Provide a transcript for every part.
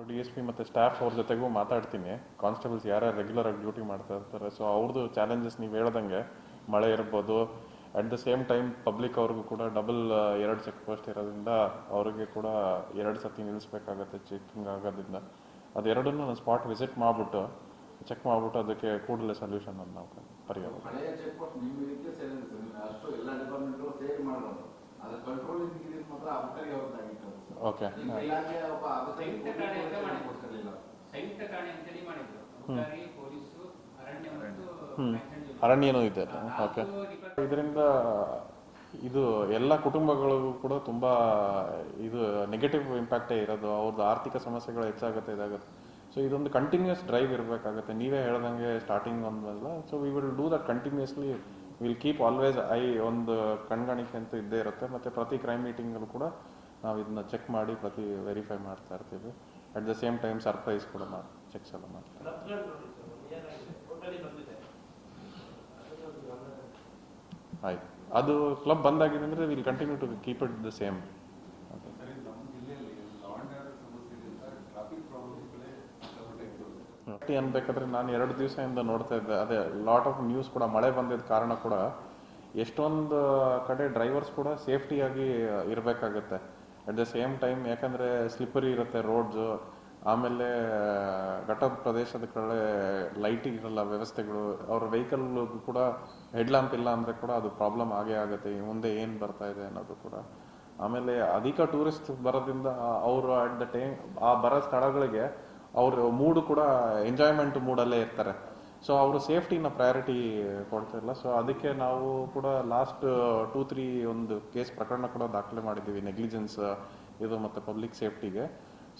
D S P ಮತ್ತು staff ಅವ್ರ ಜೊತೆಗೂ ಮಾತಾಡ್ತೀನಿ. ಕಾನ್ಸ್ಟೇಬಲ್ಸ್ ಯಾರ್ಯಾರು ರೆಗ್ಯುಲರ್ ಆಗಿ ಡ್ಯೂಟಿ ಮಾಡ್ತಾ ಇರ್ತಾರೆ, ಸೊ ಅವ್ರದ್ದು ಚಾಲೆಂಜಸ್ ನೀವು ಹೇಳ್ದಂಗೆ ಮಳೆ ಇರ್ಬೋದು. At the same time public ಅವ್ರಿಗೂ ಕೂಡ ಡಬಲ್ 2 ಚೆಕ್ ಪೋಸ್ಟ್ ಇರೋದ್ರಿಂದ ಅವ್ರಿಗೆ ಕೂಡ 2 ಸತಿ ನಿಲ್ಲಿಸ್ಬೇಕಾಗತ್ತೆ ಚೆಕಿಂಗ್ ಆಗೋದ್ರಿಂದ. ಅದೆರಡನ್ನೂ ನಾನು ಸ್ಪಾಟ್ ವಿಸಿಟ್ ಮಾಡಿಬಿಟ್ಟು ಚೆಕ್ ಮಾಡಿಬಿಟ್ಟು ಅದಕ್ಕೆ ಕೂಡಲೇ ಸೊಲ್ಯೂಷನ್ ಅನ್ನು ನಾವು ಪರಿಹಾರ. ಹಳೆಯ ಚೆಕ್ ಪೋಸ್ಟ್ ನಿಮ್ಮ ಇದಕ್ಕೆ ಸೇರಿದೆ ಸರ್. ನೀವು ಅಷ್ಟು ಎಲ್ಲ ಡಿಪಾರ್ಟ್ಮೆಂಟ್ಗಳು ಸೇರಿ ಮಾಡೋದು, ಅದು ಕಂಟ್ರೋಲಿಂಗ್ ಇದಕ್ಕೆ ಮಾತ್ರ ಅಬಕಾರಿ ಅವ್ರದ್ದಾಗಿತ್ತು. ಓಕೆ, ನಿಮ್ಮ ಇಲಾಖೆ ಒಬ್ಬ ಅಬಕಾರಿ ಕೊಡ್ತಿರ್ಲಿಲ್ಲ. ಸಂಯುಕ್ತ ಠಾಣೆ ಅಂತೇಳಿ ಮಾಡಿದ್ರು. ಅಬಕಾರಿ, ಪೊಲೀಸು, ಅರಣ್ಯ ಮತ್ತು ಅರಣ್ಯನೂ ಇದೆ. ಓಕೆ, ಇದರಿಂದ ಇದು ಎಲ್ಲ ಕುಟುಂಬಗಳಿಗೂ ಕೂಡ ತುಂಬ ಇದು ನೆಗೆಟಿವ್ ಇಂಪ್ಯಾಕ್ಟೇ ಇರೋದು. ಅವ್ರದ್ದು ಆರ್ಥಿಕ ಸಮಸ್ಯೆಗಳು ಹೆಚ್ಚಾಗುತ್ತೆ, ಇದಾಗುತ್ತೆ. ಸೊ ಇದೊಂದು ಕಂಟಿನ್ಯೂಸ್ ಡ್ರೈವ್ ಇರಬೇಕಾಗುತ್ತೆ. ನೀವೇ ಹೇಳ್ದಂಗೆ ಸ್ಟಾರ್ಟಿಂಗ್ ಒಂದಲ್ಲ, so we will do that continuously. Will keep always ಒಂದು ಕಣ್ಗಾಣಿಕೆ ಅಂತ ಇದ್ದೇ ಇರುತ್ತೆ. ಮತ್ತು ಪ್ರತಿ ಕ್ರೈಮ್ ಮೀಟಿಂಗಲ್ಲೂ ಕೂಡ ನಾವು ಇದನ್ನ ಚೆಕ್ ಮಾಡಿ ಪ್ರತಿ ವೆರಿಫೈ ಮಾಡ್ತಾ ಇರ್ತೀವಿ. At the same time surprise ಕೂಡ ಚೆಕ್ಸ್ ಎಲ್ಲ ಮಾಡ್ತೀವಿ. ಆಯ್ತು, ಅದು ಕ್ಲಬ್ ಬಂದಾಗಿದೆ ಅಂದರೆ will continue to keep it the same. ಅನ್ಬೇಕಾದ್ರೆ ನಾನು 2 ದಿವಸದಿಂದ ನೋಡ್ತಾ ಇದ್ದೆ, ಅದೇ ಲಾಟ್ ಆಫ್ ನ್ಯೂಸ್ ಕೂಡ ಮಳೆ ಬಂದಿದ್ದ ಕಾರಣ ಕೂಡ ಎಷ್ಟೊಂದು ಕಡೆ ಡ್ರೈವರ್ಸ್ ಕೂಡ ಸೇಫ್ಟಿಯಾಗಿ ಇರಬೇಕಾಗತ್ತೆ. ಅಟ್ ದ ಸೇಮ್ ಟೈಮ್ ಯಾಕಂದರೆ ಸ್ಲಿಪ್ಪರಿ ಇರುತ್ತೆ ರೋಡ್ಸು, ಆಮೇಲೆ ಘಟ್ಟ ಪ್ರದೇಶದ ಕಡೆ ಲೈಟಿಂಗ್ ಇರಲ್ಲ ವ್ಯವಸ್ಥೆಗಳು, ಅವ್ರ ವೆಹಿಕಲ್ ಕೂಡ ಹೆಡ್ ಲ್ಯಾಂಪ್ ಇಲ್ಲ ಅಂದರೆ ಕೂಡ ಅದು ಪ್ರಾಬ್ಲಮ್ ಆಗೇ ಆಗುತ್ತೆ. ಮುಂದೆ ಏನು ಬರ್ತಾ ಇದೆ ಅನ್ನೋದು ಕೂಡ. ಆಮೇಲೆ ಅಧಿಕ ಟೂರಿಸ್ಟ್ ಬರೋದ್ರಿಂದ ಅವರು ಅಟ್ ದ ಟೈಮ್ ಆ ಬರೋ ಸ್ಥಳಗಳಿಗೆ ಅವ್ರ ಮೂಡು ಕೂಡ ಎಂಜಾಯ್ಮೆಂಟ್ ಮೂಡಲ್ಲೇ ಇರ್ತಾರೆ. ಸೊ ಅವರು ಸೇಫ್ಟಿನ ಪ್ರಯಾರಿಟಿ ಕೊಡ್ತಿಲ್ಲ. ಸೊ ಅದಕ್ಕೆ ನಾವು ಕೂಡ ಲಾಸ್ಟ್ 2-3 ಒಂದು ಕೇಸ್ ಪ್ರಕರಣ ಕೂಡ ದಾಖಲೆ ಮಾಡಿದ್ದೀವಿ, ನೆಗ್ಲಿಜೆನ್ಸ್ ಇದು ಮತ್ತು ಪಬ್ಲಿಕ್ ಸೇಫ್ಟಿಗೆ.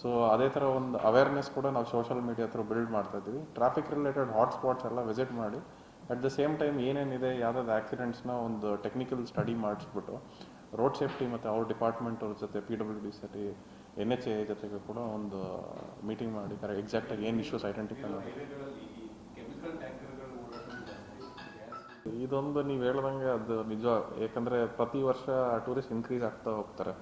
ಸೊ ಅದೇ ಥರ ಒಂದು ಅವೇರ್ನೆಸ್ ಕೂಡ ನಾವು ಸೋಷಿಯಲ್ ಮೀಡಿಯಾ ಹತ್ರ ಬಿಲ್ಡ್ ಮಾಡ್ತಾ ಇದ್ದೀವಿ. ಟ್ರಾಫಿಕ್ ರಿಲೇಟೆಡ್ ಹಾಟ್ಸ್ಪಾಟ್ಸ್ ಎಲ್ಲ ವಿಸಿಟ್ ಮಾಡಿ ಅಟ್ ದ ಸೇಮ್ ಟೈಮ್ ಏನೇನಿದೆ ಯಾವುದಾದ್ರು ಆಕ್ಸಿಡೆಂಟ್ಸ್ನ ಒಂದು ಟೆಕ್ನಿಕಲ್ ಸ್ಟಡಿ ಮಾಡಿಸ್ಬಿಟ್ಟು ರೋಡ್ ಸೇಫ್ಟಿ ಮತ್ತು ಅವ್ರ ಡಿಪಾರ್ಟ್ಮೆಂಟ್ ಅವ್ರ ಜೊತೆ PWD ಸರಿ NHA ಜೊತೆಗೆ ಕೂಡ ಒಂದು ಮೀಟಿಂಗ್ ಮಾಡಿ ಎಕ್ಸಾಕ್ಟಾಗಿ ಏನು ಇಶ್ಯೂಸ್ ಐಡೆಂಟಿಫೈ ಮಾಡಿ. ಇದೊಂದು ನೀವು ಹೇಳ್ದಂಗೆ ಅದು ನಿಜ. ಯಾಕಂದರೆ ಪ್ರತಿ ವರ್ಷ ಟೂರಿಸ್ಟ್ ಇನ್ಕ್ರೀಸ್ ಆಗ್ತಾ ಹೋಗ್ತಾರೆ.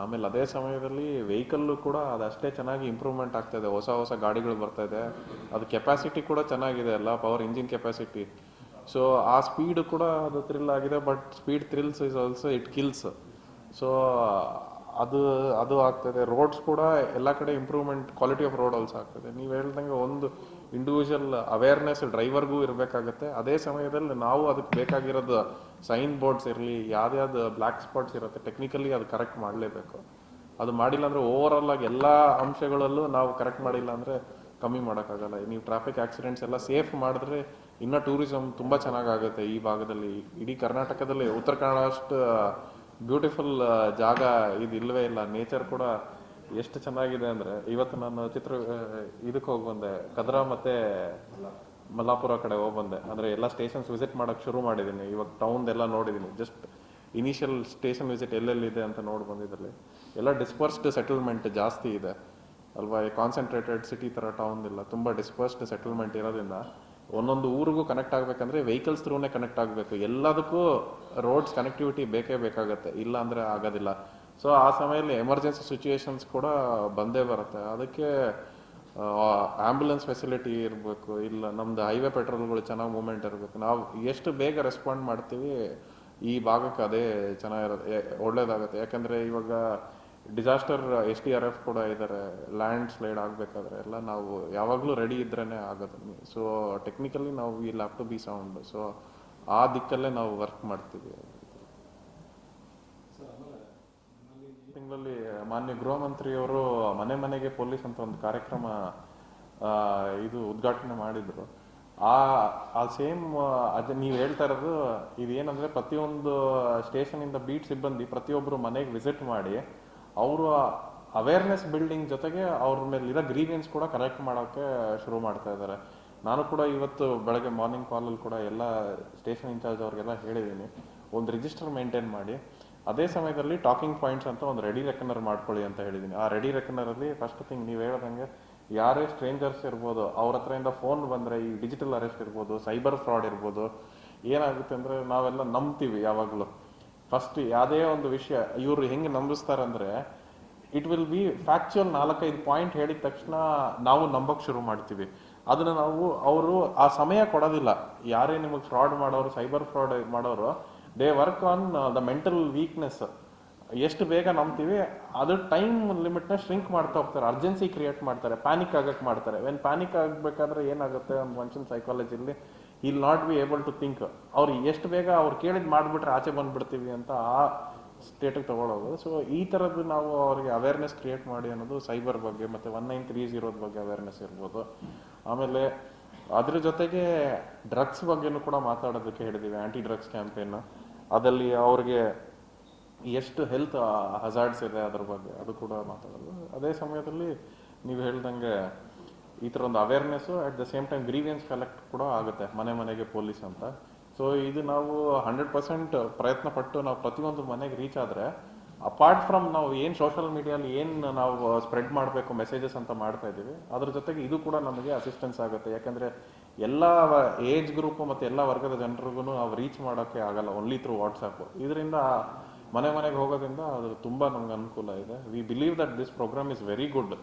ಆಮೇಲೆ ಅದೇ ಸಮಯದಲ್ಲಿ ವೆಹಿಕಲ್ಲು ಕೂಡ ಅದಷ್ಟೇ ಚೆನ್ನಾಗಿ ಇಂಪ್ರೂವ್ಮೆಂಟ್ ಆಗ್ತಾ ಇದೆ. ಹೊಸ ಗಾಡಿಗಳು ಬರ್ತಾ ಇದೆ, ಅದು ಕೆಪಾಸಿಟಿ ಕೂಡ ಚೆನ್ನಾಗಿದೆ ಅಲ್ಲ, ಪವರ್ ಇಂಜಿನ್ ಕೆಪಾಸಿಟಿ. ಸೊ ಆ ಸ್ಪೀಡ್ ಕೂಡ ಅದು ಥ್ರಿಲ್ ಆಗಿದೆ. But speed thrills is also it kills. So ಅದು ಆಗ್ತದೆ. ರೋಡ್ಸ್ ಕೂಡ ಎಲ್ಲ ಕಡೆ improvement, quality of road also ಆಗ್ತದೆ. ನೀವು ಹೇಳ್ದಂಗೆ ಒಂದು ಇಂಡಿವಿಜುವಲ್ ಅವೇರ್ನೆಸ್ ಡ್ರೈವರ್ಗೂ ಇರಬೇಕಾಗತ್ತೆ. ಅದೇ ಸಮಯದಲ್ಲಿ ನಾವು ಅದಕ್ಕೆ ಬೇಕಾಗಿರೋದು ಸೈನ್ ಬೋರ್ಡ್ಸ್ ಇರಲಿ, ಯಾವ್ದು ಬ್ಲ್ಯಾಕ್ ಸ್ಪಾಟ್ಸ್ ಇರುತ್ತೆ ಟೆಕ್ನಿಕಲಿ ಅದು ಕರೆಕ್ಟ್ ಮಾಡಲೇಬೇಕು. ಅದು ಮಾಡಿಲ್ಲ ಅಂದರೆ ಓವರಾಲ್ ಆಗಿ ಎಲ್ಲ ಅಂಶಗಳಲ್ಲೂ ನಾವು ಕರೆಕ್ಟ್ ಮಾಡಿಲ್ಲ ಅಂದರೆ ಕಮ್ಮಿ ಮಾಡೋಕ್ಕಾಗಲ್ಲ. ನೀವು ಟ್ರಾಫಿಕ್ ಆಕ್ಸಿಡೆಂಟ್ಸ್ ಎಲ್ಲ ಸೇಫ್ ಮಾಡಿದ್ರೆ ಇನ್ನೂ ಟೂರಿಸಮ್ ತುಂಬ ಚೆನ್ನಾಗಾಗುತ್ತೆ ಈ ಭಾಗದಲ್ಲಿ. ಇಡೀ ಕರ್ನಾಟಕದಲ್ಲಿ ಉತ್ತರ ಕನ್ನಡ ಅಷ್ಟು ಬ್ಯೂಟಿಫುಲ್ ಜಾಗ ಇದು ಇಲ್ಲವೇ ಇಲ್ಲ. ನೇಚರ್ ಕೂಡ ಎಷ್ಟು ಚೆನ್ನಾಗಿದೆ ಅಂದರೆ, ಇವತ್ತು ನಾನು ಇದಕ್ಕೆ ಹೋಗಿ ಬಂದೆ, ಕದ್ರಾ ಮತ್ತು ಮಲ್ಲಾಪುರ ಕಡೆ ಹೋಗಿ ಬಂದೆ. ಅಂದರೆ ಎಲ್ಲ ಸ್ಟೇಷನ್ಸ್ ವಿಸಿಟ್ ಮಾಡೋಕ್ಕೆ ಶುರು ಮಾಡಿದ್ದೀನಿ. ಇವಾಗ ಟೌನ್ದೆಲ್ಲ ನೋಡಿದ್ದೀನಿ. ಜಸ್ಟ್ ಇನಿಷಿಯಲ್ ಸ್ಟೇಷನ್ ವಿಸಿಟ್ ಎಲ್ಲೆಲ್ಲಿದೆ ಅಂತ ನೋಡಿ ಬಂದಿದ್ದಲ್ಲಿ ಎಲ್ಲ ಡಿಸ್ಪರ್ಸ್ಡ್ ಸೆಟಲ್ಮೆಂಟ್ ಜಾಸ್ತಿ ಇದೆ ಅಲ್ವಾ. ಕಾನ್ಸಂಟ್ರೇಟೆಡ್ ಸಿಟಿ ಥರ ಟೌನ್ ಇಲ್ಲ, ತುಂಬ ಡಿಸ್ಪರ್ಸ್ಡ್ ಸೆಟಲ್ಮೆಂಟ್ ಇರೋದ್ರಿಂದ ಒಂದೊಂದು ಊರಿಗೂ ಕನೆಕ್ಟ್ ಆಗಬೇಕಂದ್ರೆ ವೆಹಿಕಲ್ಸ್ ಥ್ರೂನೇ ಕನೆಕ್ಟ್ ಆಗಬೇಕು. ಎಲ್ಲದಕ್ಕೂ ರೋಡ್ಸ್ ಕನೆಕ್ಟಿವಿಟಿ ಬೇಕೇ ಬೇಕಾಗತ್ತೆ, ಇಲ್ಲ ಅಂದರೆ ಆಗೋದಿಲ್ಲ. ಸೊ ಆ ಸಮಯದಲ್ಲಿ ಎಮರ್ಜೆನ್ಸಿ ಸಿಚುವೇಶನ್ಸ್ ಕೂಡ ಬಂದೇ ಬರುತ್ತೆ. ಅದಕ್ಕೆ ಆ್ಯಂಬುಲೆನ್ಸ್ ಫೆಸಿಲಿಟಿ ಇರಬೇಕು, ಇಲ್ಲ ನಮ್ಮದು ಹೈವೇ ಪೆಟ್ರೋಲ್ಗಳು ಚೆನ್ನಾಗಿ ಮೂವ್ಮೆಂಟ್ ಇರಬೇಕು. ನಾವು ಎಷ್ಟು ಬೇಗ ರೆಸ್ಪಾಂಡ್ ಮಾಡ್ತೀವಿ ಈ ಭಾಗಕ್ಕೆ ಅದೇ ಚೆನ್ನಾಗಿರುತ್ತೆ, ಒಳ್ಳೇದಾಗುತ್ತೆ. ಯಾಕಂದರೆ ಇವಾಗ ಡಿಸಾಸ್ಟರ್ SDRF ಕೂಡ ಇದ್ದಾರೆ. ಲ್ಯಾಂಡ್ ಸ್ಲೈಡ್ ಆಗಬೇಕಾದ್ರೆ ಎಲ್ಲ ನಾವು ಯಾವಾಗಲೂ ರೆಡಿ ಇದ್ರೇ ಆಗೋದು. ಸೊ ಟೆಕ್ನಿಕಲಿ ನಾವು will have to be sound. So ಆ ದಿಕ್ಕಲ್ಲೇ ನಾವು ವರ್ಕ್ ಮಾಡ್ತೀವಿ. ತಿಂಗಳಲ್ಲಿ ಮಾನ್ಯ ಗೃಹ ಮಂತ್ರಿಯವರು ಮನೆ ಮನೆಗೆ ಪೊಲೀಸ್ ಅಂತ ಒಂದು ಕಾರ್ಯಕ್ರಮ ಇದು ಉದ್ಘಾಟನೆ ಮಾಡಿದ್ರು. ಆ ಸೇಮ್ ಅದು ನೀವು ಹೇಳ್ತಾ ಇರೋದು ಇದೇನಂದರೆ, ಪ್ರತಿಯೊಂದು ಸ್ಟೇಷನಿಂದ ಬೀಟ್ ಸಿಬ್ಬಂದಿ ಪ್ರತಿಯೊಬ್ಬರು ಮನೆಗೆ ವಿಸಿಟ್ ಮಾಡಿ ಅವರು ಅವೇರ್ನೆಸ್ ಬಿಲ್ಡಿಂಗ್ ಜೊತೆಗೆ ಅವ್ರ ಮೇಲಿರೋ ಗ್ರೀವಿಯನ್ಸ್ ಕೂಡ ಕರೆಕ್ಟ್ ಮಾಡೋಕ್ಕೆ ಶುರು ಮಾಡ್ತಾ ಇದ್ದಾರೆ. ನಾನು ಕೂಡ ಇವತ್ತು ಬೆಳಗ್ಗೆ ಮಾರ್ನಿಂಗ್ ಕಾಲಲ್ಲಿ ಕೂಡ ಎಲ್ಲ ಸ್ಟೇಷನ್ ಇನ್ಚಾರ್ಜ್ ಅವ್ರಿಗೆಲ್ಲ ಹೇಳಿದ್ದೀನಿ, ಒಂದು ರಿಜಿಸ್ಟರ್ ಮೇಂಟೈನ್ ಮಾಡಿ. ಅದೇ ಸಮಯದಲ್ಲಿ ಟಾಕಿಂಗ್ ಪಾಯಿಂಟ್ಸ್ ಅಂತ ಒಂದು ರೆಡಿ ರೆಕನರ್ ಮಾಡ್ಕೊಳ್ಳಿ ಅಂತ ಹೇಳಿದ್ದೀನಿ. ಆ ರೆಡಿ ರೆಕನರಲ್ಲಿ ಫಸ್ಟ್ ಥಿಂಗ್ ನೀವು ಹೇಳ್ದಂಗೆ ಯಾರೇ ಸ್ಟ್ರೇಂಜರ್ಸ್ ಇರ್ಬೋದು, ಅವ್ರ ಹತ್ರದಿಂದ ಫೋನ್ ಬಂದರೆ ಈ ಡಿಜಿಟಲ್ ಅರೆಸ್ಟ್ ಇರ್ಬೋದು, ಸೈಬರ್ ಫ್ರಾಡ್ ಇರ್ಬೋದು, ಏನಾಗುತ್ತೆ ಅಂದರೆ ನಾವೆಲ್ಲ ನಂಬ್ತೀವಿ ಯಾವಾಗಲೂ. ಫಸ್ಟ್ ಯಾವುದೇ ಒಂದು ವಿಷಯ ಇವರು ಹೆಂಗೆ ನಂಬಿಸ್ತಾರಂದರೆ, it will be factual 4-5 point ಹೇಳಿದ ತಕ್ಷಣ ನಾವು ನಂಬಕ್ ಶುರು ಮಾಡ್ತೀವಿ. ಅದನ್ನ ನಾವು ಅವರು ಆ ಸಮಯ ಕೊಡೋದಿಲ್ಲ. ಯಾರೇ ನಿಮಗೆ ಫ್ರಾಡ್ ಮಾಡೋರು, ಸೈಬರ್ ಫ್ರಾಡ್ ಮಾಡೋರು, they work on the mental weakness. ಎಷ್ಟು ಬೇಗ ನಂಬ್ತೀವಿ ಅದು ಟೈಮ್ ಲಿಮಿಟ್ನ ಶ್ರಿಂಕ್ ಮಾಡ್ತಾ ಹೋಗ್ತಾರೆ, ಅರ್ಜೆನ್ಸಿ ಕ್ರಿಯೇಟ್ ಮಾಡ್ತಾರೆ, ಪ್ಯಾನಿಕ್ ಆಗಕ್ಕೆ ಮಾಡ್ತಾರೆ. ವೆನ್ ಪ್ಯಾನಿಕ್ ಆಗಬೇಕಾದ್ರೆ ಏನಾಗುತ್ತೆ, ಒಂದು ಮನುಷ್ಯನ ಸೈಕಾಲಜಿಲಿ will not be able to think. ಅವ್ರು ಎಷ್ಟು ಬೇಗ ಅವ್ರು ಕೇಳಿದ್ ಮಾಡಿಬಿಟ್ರೆ ಆಚೆ ಬಂದ್ಬಿಡ್ತೀವಿ ಅಂತ ಆ ಸ್ಟೇಟಿಗೆ ತಗೊಳ್ಳೋದು. ಸೊ ಈ ಥರದ್ದು ನಾವು ಅವರಿಗೆ ಅವೇರ್ನೆಸ್ ಕ್ರಿಯೇಟ್ ಮಾಡಿ ಅನ್ನೋದು ಸೈಬರ್ ಬಗ್ಗೆ, ಮತ್ತು 1930 ಬಗ್ಗೆ ಅವೇರ್ನೆಸ್ ಇರ್ಬೋದು. ಆಮೇಲೆ ಅದ್ರ ಜೊತೆಗೆ ಡ್ರಗ್ಸ್ ಬಗ್ಗೆನೂ ಕೂಡ ಮಾತಾಡೋದಕ್ಕೆ ಹೇಳಿದ್ದೀವಿ, ಆ್ಯಂಟಿ ಡ್ರಗ್ಸ್ ಕ್ಯಾಂಪೇನ್. ಅದಲ್ಲಿ ಅವ್ರಿಗೆ ಎಷ್ಟು ಹೆಲ್ತ್ ಹಜಾರ್ಡ್ಸ್ ಇದೆ ಅದ್ರ ಬಗ್ಗೆ ಅದು ಕೂಡ ಮಾತಾಡೋದು. ಅದೇ ಸಮಯದಲ್ಲಿ ನೀವು ಹೇಳ್ದಂಗೆ ಈ ಥರ ಒಂದು awareness, at the same time grievance collect ಕೂಡ ಆಗುತ್ತೆ ಮನೆ ಮನೆಗೆ ಪೊಲೀಸ್ ಅಂತ. ಸೊ ಇದು ನಾವು 100% ಪ್ರಯತ್ನ ಪಟ್ಟು ನಾವು ಪ್ರತಿಯೊಂದು ಮನೆಗೆ ರೀಚ್ ಆದರೆ, ಅಪಾರ್ಟ್ ಫ್ರಮ್ ನಾವು ಏನು ಸೋಷಿಯಲ್ ಮೀಡಿಯಲ್ಲಿ ಏನು ನಾವು ಸ್ಪ್ರೆಡ್ ಮಾಡಬೇಕು ಮೆಸೇಜಸ್ ಅಂತ ಮಾಡ್ತಾ ಇದ್ದೀವಿ, ಅದ್ರ ಜೊತೆಗೆ ಇದು ಕೂಡ ನಮಗೆ ಅಸಿಸ್ಟೆನ್ಸ್ ಆಗುತ್ತೆ. ಯಾಕಂದರೆ ಎಲ್ಲ ಏಜ್ ಗ್ರೂಪ್ ಮತ್ತು ಎಲ್ಲ ವರ್ಗದ ಜನರಿಗೂ ನಾವು ರೀಚ್ ಮಾಡೋಕ್ಕೆ ಆಗಲ್ಲ ಓನ್ಲಿ ಥ್ರೂ ವಾಟ್ಸಪ್. ಇದರಿಂದ ಮನೆ ಮನೆಗೆ ಹೋಗೋದ್ರಿಂದ ಅದು ತುಂಬ ನಮ್ಗೆ ಅನುಕೂಲ ಇದೆ. We believe that this program is very good.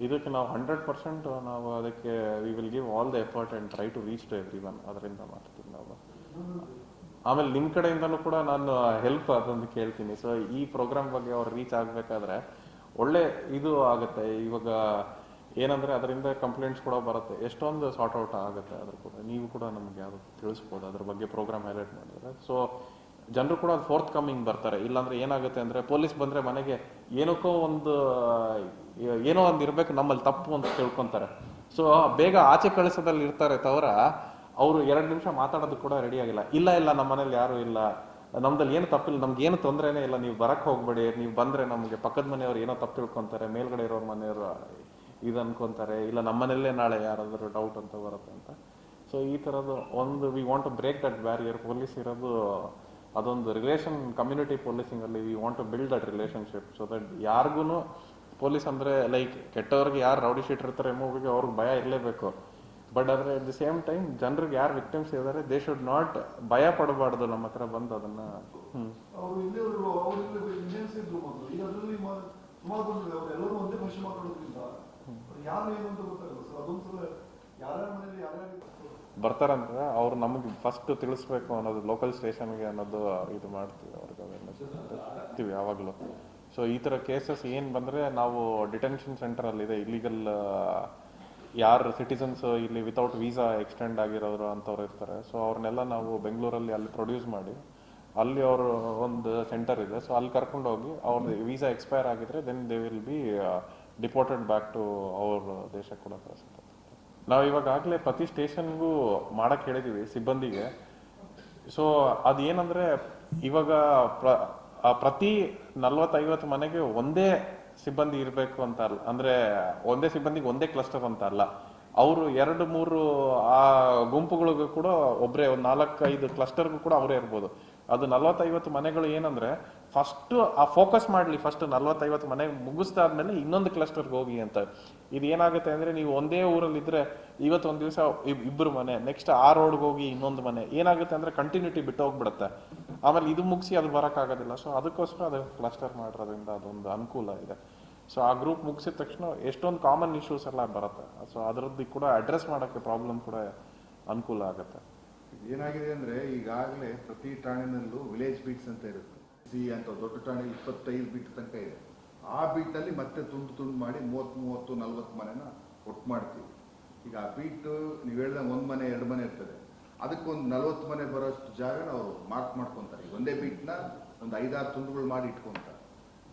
ಇದಕ್ಕೆ ನಾವು 100% ನಾವು ಅದಕ್ಕೆ we will give all the effort and try to reach to every one. ಅದರಿಂದ ಮಾಡ್ತೀವಿ ನಾವು. ಆಮೇಲೆ ನಿಮ್ಮ ಕಡೆಯಿಂದನೂ ಕೂಡ ನಾನು ಹೆಲ್ಪ್ ಅದೊಂದು ಕೇಳ್ತೀನಿ. ಸೊ ಈ ಪ್ರೋಗ್ರಾಮ್ ಬಗ್ಗೆ ಅವ್ರು ರೀಚ್ ಆಗಬೇಕಾದ್ರೆ ಒಳ್ಳೆ ಇದು ಆಗುತ್ತೆ. ಇವಾಗ ಏನಂದರೆ ಅದರಿಂದ ಕಂಪ್ಲೇಂಟ್ಸ್ ಕೂಡ ಬರುತ್ತೆ, ಎಷ್ಟೊಂದು ಸಾರ್ಟ್ ಔಟ್ ಆಗುತ್ತೆ. ಅದ್ರ ಕೂಡ ನೀವು ಕೂಡ ನಮ್ಗೆ ಯಾವುದು ತಿಳಿಸ್ಬೋದು ಅದ್ರ ಬಗ್ಗೆ ಪ್ರೋಗ್ರಾಮ್ ಹೈಲೈಟ್ ಮಾಡಿದ್ರೆ. ಸೊ ಜನರು ಕೂಡ ಅದು ಫೋರ್ತ್ ಕಮ್ಮಿಂಗ್ ಬರ್ತಾರೆ. ಇಲ್ಲಾಂದ್ರೆ ಏನಾಗುತ್ತೆ ಅಂದರೆ ಪೊಲೀಸ್ ಬಂದರೆ ಮನೆಗೆ ಏನೋ ಒಂದು ಇರಬೇಕು, ನಮ್ಮಲ್ಲಿ ತಪ್ಪು ಅಂತ ತಿಳ್ಕೊತಾರೆ. ಸೊ ಬೇಗ ಆಚೆ ಕಳಿಸೋದಲ್ಲಿ ಇರ್ತಾರೆ ತವರ ಅವರು 2 ನಿಮಿಷ ಮಾತಾಡೋದು ಕೂಡ ರೆಡಿ ಆಗಿಲ್ಲ. ಇಲ್ಲ ನಮ್ಮ ಮನೇಲಿ ಯಾರು ಇಲ್ಲ, ನಮ್ದಲ್ಲಿ ಏನು ತಪ್ಪಿಲ್ಲ, ನಮ್ಗೆ ಏನು ತೊಂದರೆನೇ ಇಲ್ಲ, ನೀವು ಬರಕ್ಕೆ ಹೋಗ್ಬೇಡಿ, ನೀವು ಬಂದರೆ ನಮಗೆ ಪಕ್ಕದ ಮನೆಯವ್ರು ಏನೋ ತಪ್ಪು ತಿಳ್ಕೊತಾರೆ, ಮೇಲ್ಗಡೆ ಇರೋರ ಮನೆಯವರು ಇದು ಅನ್ಕೊಂತಾರೆ, ಇಲ್ಲ ನಮ್ಮ ಮನೆಯಲ್ಲೇ ನಾಳೆ ಯಾರಾದರೂ ಡೌಟ್ ಅಂತ ಬರುತ್ತೆ ಅಂತ. ಸೊ ಈ ಥರದ್ದು ಒಂದು we want to break that barrier. Police ಇರೋದು ಅದೊಂದು ರಿಲೇಷನ್, ಕಮ್ಯುನಿಟಿ ಪೊಲೀಸಿಂಗಲ್ಲಿ we want to build that relationship. So that ಯಾರಿಗೂ ಪೊಲೀಸ್ ಅಂದರೆ ಲೈಕ್ ಕೆಟ್ಟವ್ರಿಗೆ ಯಾರು ರೌಡಿ ಶೀಟ್ ಇರ್ತಾರೆ ಮೂವಿಗೆ ಅವ್ರಿಗೆ ಭಯ ಇರಲೇಬೇಕು. ಬಟ್ ಆದರೆ ಅಟ್ ದಿ ಸೇಮ್ ಟೈಮ್ ಜನರಿಗೆ ಯಾರು ವಿಕ್ಟಿಮ್ಸ್ ಇದ್ದಾರೆ ದೇ ಶುಡ್ ನಾಟ್ ಭಯ ಪಡಬಾರ್ದು ನಮ್ಮ ಹತ್ರ ಬಂದು ಅದನ್ನ. ಅವರು ಇಲ್ಲಿವರು ಅವರು ಇಂಡಿಯನ್ಸ್ ಇದ್ರು ಮೊದಲು, ಈಗ ಅದರಲ್ಲಿ ಸುಮಾರು ಬಂದಿದೆ. ಅವರು ಎಲ್ಲರೂ ಒಂದೇ ಭಾಷೆ ಮಾತಾಡೋದ್ರಿಂದ ಯಾರು ಏನು ಅಂತ ಗೊತ್ತಾಗಲ್ಲ. ಸೊ ಅದೊಂದ್ಸಲ ಯಾರ್ಯಾರ ಮನೇಲಿ ಯಾರ್ಯಾರು ಬರ್ತಾರಂದ್ರೆ ಅವ್ರು ನಮಗೆ ಫಸ್ಟ್ ತಿಳಿಸ್ಬೇಕು ಅನ್ನೋದು, ಲೋಕಲ್ ಸ್ಟೇಷನ್ಗೆ ಅನ್ನೋದು ಇದು ಮಾಡ್ತೀವಿ, ಅವ್ರಿಗೆ ಅವೇರ್ನೆಸ್ ಇರ್ತೀವಿ ಯಾವಾಗಲೂ. ಸೊ ಈ ಥರ ಕೇಸಸ್ ಏನು ಬಂದರೆ ನಾವು ಡಿಟೆನ್ಷನ್ ಸೆಂಟರಲ್ಲಿದೆ ಇಲ್ಲಿಗಲ್ ಯಾರು ಸಿಟಿಸನ್ಸ್ ಇಲ್ಲಿ ವಿತೌಟ್ ವೀಸಾ ಎಕ್ಸ್ಟೆಂಡ್ ಆಗಿರೋರು ಅಂಥವ್ರು ಇರ್ತಾರೆ. ಸೊ ಅವ್ರನ್ನೆಲ್ಲ ನಾವು ಬೆಂಗಳೂರಲ್ಲಿ ಅಲ್ಲಿ ಪ್ರೊಡ್ಯೂಸ್ ಮಾಡಿ, ಅಲ್ಲಿ ಅವರು ಒಂದು ಸೆಂಟರ್ ಇದೆ, ಸೊ ಅಲ್ಲಿ ಕರ್ಕೊಂಡು ಹೋಗಿ ಅವ್ರದ್ದು ವೀಸಾ ಎಕ್ಸ್ಪೈರ್ ಆಗಿದ್ರೆ then they will be deported back to ಅವ್ರ ದೇಶಕ್ಕೆ ಕೂಡ ಕಳಿಸ್ತಾರೆ. ನಾವು ಇವಾಗಲೇ ಪ್ರತಿ ಸ್ಟೇಷನ್ಗೂ ಮಾಡಕ್ಕೆ ಹೇಳಿದ್ದೀವಿ ಸಿಬ್ಬಂದಿಗೆ. ಸೊ ಅದೇನಂದರೆ ಇವಾಗ ಪ್ರತಿ 40-50 ಮನೆಗೆ ಒಂದೇ ಸಿಬ್ಬಂದಿ ಇರಬೇಕು ಅಂತ ಅಲ್ಲ, ಅಂದರೆ ಒಂದೇ ಸಿಬ್ಬಂದಿಗೆ ಒಂದೇ ಕ್ಲಸ್ಟರ್ ಅಂತ ಅಲ್ಲ. ಅವರು 2-3 ಆ ಗುಂಪುಗಳಿಗೂ ಕೂಡ ಒಬ್ಬರೇ, ಒಂದು 4-5 ಕ್ಲಸ್ಟರ್ಗೂ ಕೂಡ ಅವರೇ ಇರ್ಬೋದು. ಅದು 40-50 ಮನೆಗಳು ಏನಂದ್ರೆ ಫಸ್ಟ್ ಆ ಫೋಕಸ್ ಮಾಡಲಿ, ಫಸ್ಟ್ 40-50 ಮನೆಗೆ ಮುಗಿಸ್ದಾದ್ಮೇಲೆ ಇನ್ನೊಂದು ಕ್ಲಸ್ಟರ್ಗೆ ಹೋಗಿ ಅಂತ. ಇದು ಏನಾಗುತ್ತೆ ಅಂದ್ರೆ ನೀವು ಒಂದೇ ಊರಲ್ಲಿ ಇದ್ರೆ ಇವತ್ತು ಒಂದು ದಿವಸ ಇಬ್ಬರು ಮನೆ, ನೆಕ್ಸ್ಟ್ ಆ ರೋಡ್ಗೆ ಹೋಗಿ ಇನ್ನೊಂದು ಮನೆ, ಏನಾಗುತ್ತೆ ಅಂದ್ರೆ ಕಂಟಿನ್ಯೂಟಿ ಬಿಟ್ಟು ಹೋಗ್ಬಿಡುತ್ತೆ. ಆಮೇಲೆ ಇದು ಮುಗಿಸಿ ಅದು ಬರೋಕ್ಕಾಗೋದಿಲ್ಲ. ಸೊ ಅದಕ್ಕೋಸ್ಕರ ಅದು ಕ್ಲಸ್ಟರ್ ಮಾಡಿರೋದ್ರಿಂದ ಅದೊಂದು ಅನುಕೂಲ ಇದೆ. ಸೊ ಆ ಗ್ರೂಪ್ ಮುಗಿಸಿದ ತಕ್ಷಣ ಎಷ್ಟೊಂದು ಕಾಮನ್ ಇಶ್ಯೂಸ್ ಎಲ್ಲ ಬರುತ್ತೆ. ಸೊ ಅದರದ್ದು ಕೂಡ ಅಡ್ರೆಸ್ ಮಾಡೋಕ್ಕೆ ಪ್ರಾಬ್ಲಮ್ ಕೂಡ ಅನುಕೂಲ ಆಗುತ್ತೆ. ಏನಾಗಿದೆ ಅಂದರೆ ಈಗಾಗಲೇ ಪ್ರತಿ ಠಾಣೆನಲ್ಲೂ ವಿಲೇಜ್ ಬೀಟ್ಸ್ ಅಂತ ಇರುತ್ತೆ. ಅಂತ ದೊಡ್ಡ ಠಾಣೆ 25 ಬೀಟ್ ತನಕ ಇದೆ. ಆ ಬೀಟಲ್ಲಿ ಮತ್ತೆ ತುಂಡು ಮಾಡಿ 30-40 ಮನೆನ ಒಟ್ಟು ಮಾಡ್ತೀವಿ. ಈಗ ಆ ಬೀಟ್ ನೀವು ಹೇಳಿದ 1 ಮನೆ 2 ಮನೆ ಇರ್ತದೆ, ಅದಕ್ಕೊಂದು 40 ಮನೆ ಬರೋಷ್ಟು ಜಾಗ ಅವರು ಮಾಡ್ಕೊತಾರೆ. ಈಗ ಒಂದೇ ಬೀಟ್ನ ಒಂದು 5-6 ತುಂಡುಗಳು ಮಾಡಿ ಇಟ್ಕೊತಾರೆ.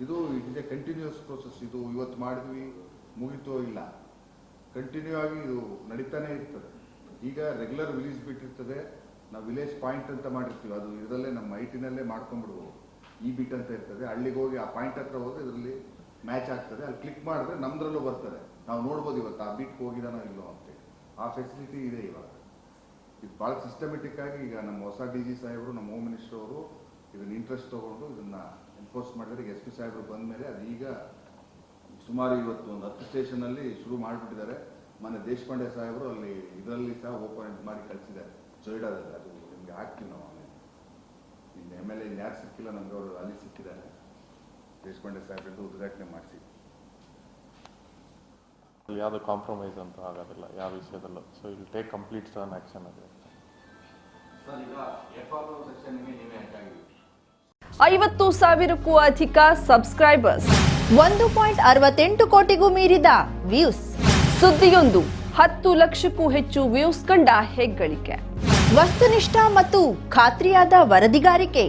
ಇದು it is a continuous process. ಇದು ಇವತ್ತು ಮಾಡಿದ್ವಿ ಮುಗಿತೋ ಇಲ್ಲ, ಕಂಟಿನ್ಯೂ ಆಗಿ ಇದು ನಡೀತಾನೆ ಇರ್ತದೆ. ಈಗ ರೆಗ್ಯುಲರ್ ವಿಲೇಜ್ ಬೀಟ್ ಇರ್ತದೆ, ನಾವು ವಿಲೇಜ್ ಪಾಯಿಂಟ್ ಅಂತ ಮಾಡಿರ್ತೀವಿ, ಅದು ಇದರಲ್ಲೇ ನಮ್ಮ ಐಟಿನಲ್ಲೇ ಮಾಡ್ಕೊಂಡ್ಬಿಡ್ಬೋದು. ಈ ಬೀಟ್ ಅಂತ ಇರ್ತದೆ, ಹಳ್ಳಿಗೆ ಹೋಗಿ ಆ ಪಾಯಿಂಟ್ ಹತ್ರ ಹೋದ್ರೆ ಇದರಲ್ಲಿ ಮ್ಯಾಚ್ ಆಗ್ತದೆ, ಅಲ್ಲಿ ಕ್ಲಿಕ್ ಮಾಡಿದ್ರೆ ನಮ್ದ್ರಲ್ಲೂ ಬರ್ತದೆ, ನಾವು ನೋಡ್ಬೋದು ಇವತ್ತು ಆ ಬೀಟ್ಗೆ ಹೋಗಿದಾನೋ ಇಲ್ಲೋ ಅಂತೇಳಿ. ಆ ಫೆಸಿಲಿಟಿ ಇದೆ ಇವಾಗ. ಇದು ಭಾಳ ಸಿಸ್ಟಮೆಟಿಕ್ ಆಗಿ ಈಗ ನಮ್ಮ ಹೊಸ DG ಸಾಹೇಬರು, ನಮ್ಮ ಹೋಮ್ ಮಿನಿಸ್ಟರ್ ಅವರು ಇದನ್ನ ಇಂಟ್ರೆಸ್ಟ್ ತಗೊಂಡು ಇದನ್ನ ಎನ್ಫೋರ್ಸ್ ಮಾಡಿದ್ರೆ. ಈಗ SP ಸಾಹೇಬರು ಬಂದ ಮೇಲೆ ಅದು ಈಗ ಸುಮಾರು ಇವತ್ತು ಒಂದು 10 ಸ್ಟೇಷನಲ್ಲಿ ಶುರು ಮಾಡಿಬಿಟ್ಟಿದ್ದಾರೆ. ಮೊನ್ನೆ ದೇಶಪಾಂಡೆ ಸಾಹೇಬರು ಅಲ್ಲಿ ಇದರಲ್ಲಿ ಸಹ ಓಪನ್ ಮಾಡಿ ಕಳಿಸಿದ್ದಾರೆ ಜೊಯ್ಡಾದಲ್ಲಿ. ಅದು ನಿಮಗೆ ಹಾಕ್ತೀವಿ ನಾವು. ಇನ್ನು MLA ಯಾರು ಸಿಕ್ಕಿಲ್ಲ ನಮ್ಗೆ, ಅವರು ಅಲ್ಲಿ ಸಿಕ್ಕಿದ್ದಾರೆ. ದೇಶಪಾಂಡೆ ಸಾಹೇಬ್ರದ್ದು ಉದ್ಘಾಟನೆ ಮಾಡಿಸಿ ಯಾವುದು ಕಾಂಪ್ರಮೈಸ್ ಅಂತ ಆಗೋದಿಲ್ಲ ಯಾವ ವಿಷಯದಲ್ಲೂ. ಸೊ ಇಲ್ಲಿ ಟೇಕ್ ಕಂಪ್ಲೀಟ್ ಸ್ಟರ್ನ್ ಆ್ಯಕ್ಷನ್ ಅದು. ಸರ್ ಈಗ FRO ಸೆಕ್ಷನ್ಗೆ ನೀವೇ ಹೆಚ್ಚಾಗಿದೆ 50,000ಕ್ಕೂ ಅಧಿಕ ಸಬ್ಸ್ಕ್ರೈಬರ್ಸ್, 1.68 ಕೋಟಿಗೂ ಮೀರಿದ ವ್ಯೂಸ್, ಸುದ್ದಿಯೊಂದು 10 ಲಕ್ಷಕ್ಕೂ ಹೆಚ್ಚು ವ್ಯೂಸ್ ಕಂಡ ಹೆಗ್ಗಳಿಕೆ, ವಸ್ತುನಿಷ್ಠ ಮತ್ತು ಖಾತ್ರಿಯಾದ ವರದಿಗಾರಿಕೆ,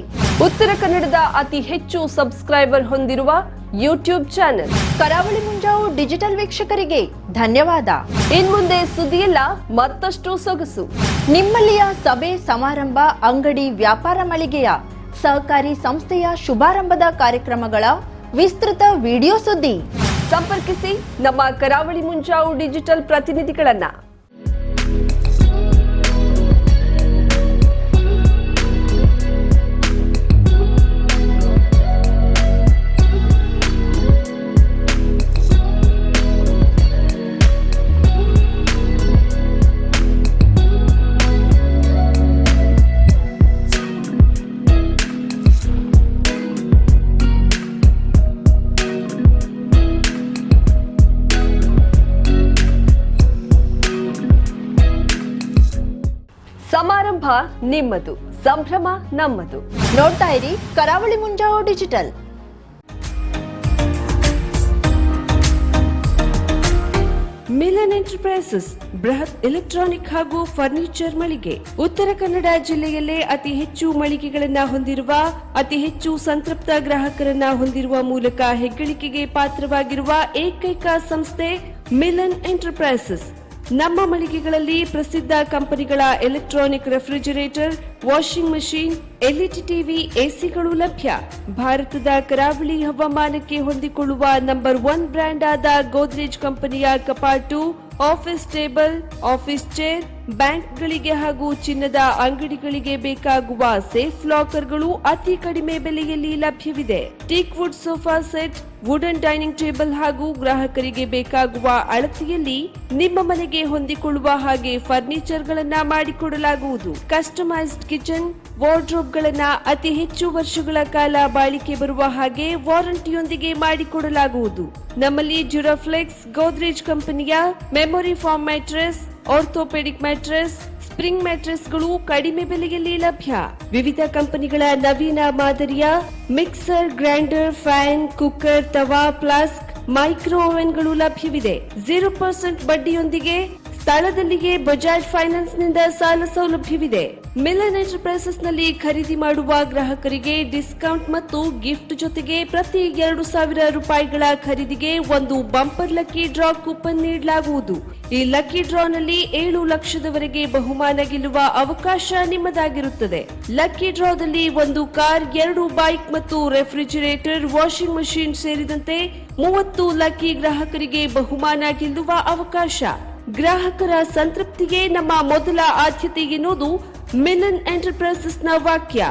ಉತ್ತರ ಕನ್ನಡದ ಅತಿ ಹೆಚ್ಚು ಸಬ್ಸ್ಕ್ರೈಬರ್ ಹೊಂದಿರುವ ಯೂಟ್ಯೂಬ್ ಚಾನೆಲ್. ಕರಾವಳಿ ಮುಂಜಾವು ಡಿಜಿಟಲ್ ವೀಕ್ಷಕರಿಗೆ ಧನ್ಯವಾದ. ಇನ್ಮುಂದೆ ಸುದ್ದಿಯೆಲ್ಲ ಮತ್ತಷ್ಟು ಸೊಗಸು. ನಿಮ್ಮಲ್ಲಿಯ ಸಭೆ ಸಮಾರಂಭ, ಅಂಗಡಿ ವ್ಯಾಪಾರ ಮಳಿಗೆಯ ಸಹಕಾರಿ ಸಂಸ್ಥೆಯ ಶುಭಾರಂಭದ ಕಾರ್ಯಕ್ರಮಗಳ ವಿಸ್ತೃತ ವಿಡಿಯೋ ಸುದ್ದಿ. ಸಂಪರ್ಕಿಸಿ ನಮ್ಮ ಕರಾವಳಿ ಮುಂಜಾವು ಡಿಜಿಟಲ್ ಪ್ರತಿನಿಧಿಗಳನ್ನ. ಸಮಾರಂಭ ನಿಮ್ಮದು, ಸಂಭ್ರಮ ನಮ್ಮದು. ನೋಡ್ತಾ ಇರಿ ಕರಾವಳಿ ಮುಂಜಾವು ಡಿಜಿಟಲ್. ಮಿಲನ್ ಎಂಟರ್ಪ್ರೈಸಸ್ ಬೃಹತ್ ಎಲೆಕ್ಟ್ರಾನಿಕ್ ಹಾಗೂ ಫರ್ನಿಚರ್ ಮಳಿಗೆ. ಉತ್ತರ ಕನ್ನಡ ಜಿಲ್ಲೆಯಲ್ಲೇ ಅತಿ ಹೆಚ್ಚು ಮಳಿಗೆಗಳನ್ನ ಹೊಂದಿರುವ, ಅತಿ ಹೆಚ್ಚು ಸಂತೃಪ್ತ ಗ್ರಾಹಕರನ್ನ ಹೊಂದಿರುವ ಮೂಲಕ ಹೆಗ್ಗಳಿಕೆಗೆ ಪಾತ್ರವಾಗಿರುವ ಏಕೈಕ ಸಂಸ್ಥೆ ಮಿಲನ್ ಎಂಟರ್ಪ್ರೈಸಸ್. ನಮ್ಮ ಮಳಿಗೆಗಳಲ್ಲಿ ಪ್ರಸಿದ್ಧ ಕಂಪನಿಗಳ electronic refrigerator, washing machine, LED TV, ಎಸಿಗಳು ಲಭ್ಯ. ಭಾರತದ ಕರಾವಳಿ ಹವಾಮಾನಕ್ಕೆ ಹೊಂದಿಕೊಳ್ಳುವ ನಂಬರ್ 1 ಬ್ರ್ಯಾಂಡ್ ಆದ ಗೋದ್ರೇಜ್ ಕಂಪನಿಯ ಕಪಾಟು, ಆಫೀಸ್ ಟೇಬಲ್, ಆಫೀಸ್ ಚೇರ್, ಬ್ಯಾಂಕ್ಗಳಿಗೆ ಹಾಗೂ ಚಿನ್ನದ ಅಂಗಡಿಗಳಿಗೆ ಬೇಕಾಗುವ ಸೇಫ್ ಲಾಕರ್ಗಳು ಅತಿ ಕಡಿಮೆ ಬೆಲೆಯಲ್ಲಿ ಲಭ್ಯವಿದೆ. Teak wood sofa set, wooden dining table ಹಾಗೂ ಗ್ರಾಹಕರಿಗೆ ಬೇಕಾಗುವ ಅಳತೆಯಲ್ಲಿ ನಿಮ್ಮ ಮನೆಗೆ ಹೊಂದಿಕೊಳ್ಳುವ ಹಾಗೆ ಫರ್ನಿಚರ್ ಗಳನ್ನ ಮಾಡಿಕೊಡಲಾಗುವುದು. ಕಸ್ಟಮೈಸ್ಡ್ ಕಿಚನ್, ವಾರ್ಡ್ರೋಬ್ ಗಳನ್ನ ಅತಿ ಹೆಚ್ಚು ವರ್ಷಗಳ ಕಾಲ ಬಾಳಿಕೆ ಬರುವ ಹಾಗೆ ವಾರಂಟಿಯೊಂದಿಗೆ ಮಾಡಿಕೊಡಲಾಗುವುದು. ನಮ್ಮಲ್ಲಿ ಡ್ಯೂರಾಫ್ಲೆಕ್ಸ್, ಗೋದ್ರೇಜ್ ಕಂಪನಿಯ memory foam mattress, orthopaedic mattress, spring ಮ್ಯಾಟ್ರೆಸ್ಗಳು ಕಡಿಮೆ ಬೆಲೆಯಲ್ಲಿ ಲಭ್ಯ. ವಿವಿಧ ಕಂಪನಿಗಳ ನವೀನ ಮಾದರಿಯ ಮಿಕ್ಸರ್, ಗ್ರೈಂಡರ್, ಫ್ಯಾನ್, ಕುಕ್ಕರ್, ತವಾ, ಫ್ಲಾಸ್ಕ್, ಮೈಕ್ರೋ ಓವೆನ್ಗಳು ಲಭ್ಯವಿದೆ. 0% ಬಡ್ಡಿಯೊಂದಿಗೆ ಸ್ಥಳದಲ್ಲಿಯೇ ಬಜಾಜ್ ಫೈನಾನ್ಸ್ ನಿಂದ ಸಾಲ ಸೌಲಭ್ಯವಿದೆ. ಮಿಲನ್ ಎಂಟರ್ಪ್ರೈಸಸ್ ನಲ್ಲಿ ಖರೀದಿ ಮಾಡುವ ಗ್ರಾಹಕರಿಗೆ ಡಿಸ್ಕೌಂಟ್ ಮತ್ತು ಗಿಫ್ಟ್ ಜೊತೆಗೆ ಪ್ರತಿ 2,000 ರೂಪಾಯಿಗಳ ಖರೀದಿಗೆ ಒಂದು ಬಂಪರ್ ಲಕ್ಕಿ ಡ್ರಾ ಕೂಪನ್ ನೀಡಲಾಗುವುದು. ಈ ಲಕ್ಕಿ ಡ್ರಾ ನಲ್ಲಿ 7 ಲಕ್ಷದವರೆಗೆ ಬಹುಮಾನ ಗೆಲ್ಲುವ ಅವಕಾಶ ನಿಮ್ಮದಾಗಿರುತ್ತದೆ. ಲಕ್ಕಿ ಡ್ರಾದಲ್ಲಿ 1 ಕಾರ್, 2 ಬೈಕ್ ಮತ್ತು ರೆಫ್ರಿಜರೇಟರ್, ವಾಷಿಂಗ್ ಮಷೀನ್ ಸೇರಿದಂತೆ 30 ಲಕ್ಕಿ ಗ್ರಾಹಕರಿಗೆ ಬಹುಮಾನ ಗೆಲ್ಲುವ ಅವಕಾಶ. ಗ್ರಾಹಕರ ಸಂತೃಪ್ತಿಗೆ ನಮ್ಮ ಮೊದಲ ಆದ್ಯತೆ ಎನ್ನುವುದು ಮಿಲನ್ ಎಂಟರ್ಪ್ರೈಸಸ್ ನ ವಾಕ್ಯ.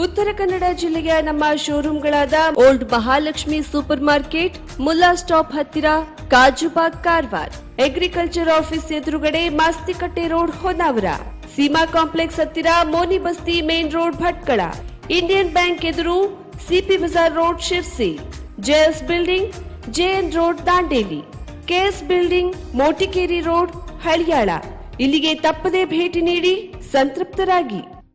ಉತ್ತರ ಕನ್ನಡ ಜಿಲ್ಲೆಯ ನಮ್ಮ ಶೋರೂಮ್ಗಳಾದ old Mahalakshmi supermarket, Mulla stop ಹತ್ತಿರ, ಕಾಜುಬಾಗ್, ಕಾರವಾರ, ಅಗ್ರಿಕಲ್ಚರ್ ಆಫೀಸ್ ಎದುರುಗಡೆ, ಮಾಸ್ತಿಕಟ್ಟೆ ರೋಡ್, ಹೊನ್ನಾವರ, ಸೀಮಾ ಕಾಂಪ್ಲೆಕ್ಸ್ ಹತ್ತಿರ, Moni Basti main road, Bhatkal, Indian Bank ಎದುರು, CP bazaar road, Sirsi, JS building, JN road, Dandeli, KS building, Motikeri road, Haliyal. ಇಲ್ಲಿಗೆ ತಪ್ಪದೇ ಭೇಟಿ ನೀಡಿ ಸಂತೃಪ್ತರಾಗಿ.